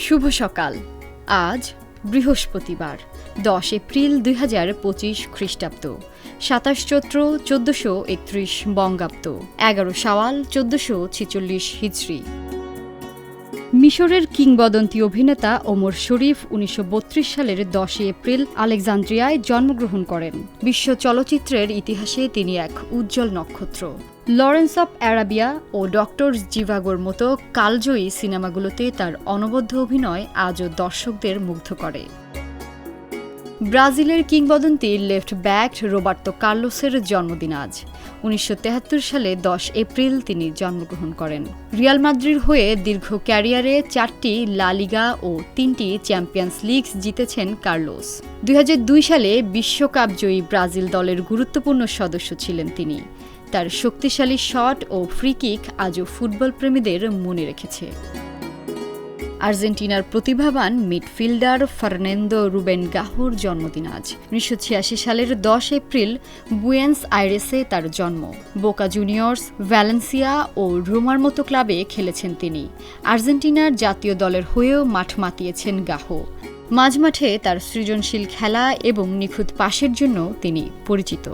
শুভ সকাল। আজ বৃহস্পতিবার 10 এপ্রিল 2025 খ্রিস্টাব্দ, 27 চৈত্র 1431 বঙ্গাব্দ, 11 শাওয়াল 1446 হিজরি। মিশরের কিংবদন্তি অভিনেতা ওমর শরীফ 1932 সালের 10 এপ্রিল আলেকজান্দ্রিয়ায় জন্মগ্রহণ করেন। বিশ্ব চলচ্চিত্রের ইতিহাসে তিনি এক উজ্জ্বল নক্ষত্র। লরেন্স অফ অ্যারাবিয়া ও ডক্টর জিভাগোর মতো কালজয়ী সিনেমাগুলোতে তার অনবদ্য অভিনয় আজও দর্শকদের মুগ্ধ করে। ব্রাজিলের কিংবদন্তি লেফট ব্যাক রোবার্তো কার্লোসের জন্মদিন আজ। 1973 সালে 10 এপ্রিল তিনি জন্মগ্রহণ করেন। রিয়াল মাদ্রিদ হয়ে দীর্ঘ ক্যারিয়ারে 4টি লা লিগা ও 3টি চ্যাম্পিয়ন্স লিগ জিতেছেন কার্লোস। 2002 সালে বিশ্বকাপ জয়ী ব্রাজিল দলের গুরুত্বপূর্ণ সদস্য ছিলেন তিনি। তার শক্তিশালী শট ও ফ্রি কিক আজও ফুটবল প্রেমীদের মনে রেখেছে। আর্জেন্টিনার প্রতিভাবান মিডফিল্ডার ফার্নান্দো রুবেন গাহোর জন্মদিন আজ। 1986 সালের 10 এপ্রিল বুয়েন্স আইরেসে তার জন্ম। বোকা জুনিয়র্স, ভ্যালেন্সিয়া ও রোমার মতো ক্লাবে খেলেছেন তিনি। আর্জেন্টিনার জাতীয় দলের হয়েও মাঠ মাতিয়েছেন গাহো। মাঝমাঠে তার সৃজনশীল খেলা এবং নিখুঁত পাসের জন্য তিনি পরিচিত।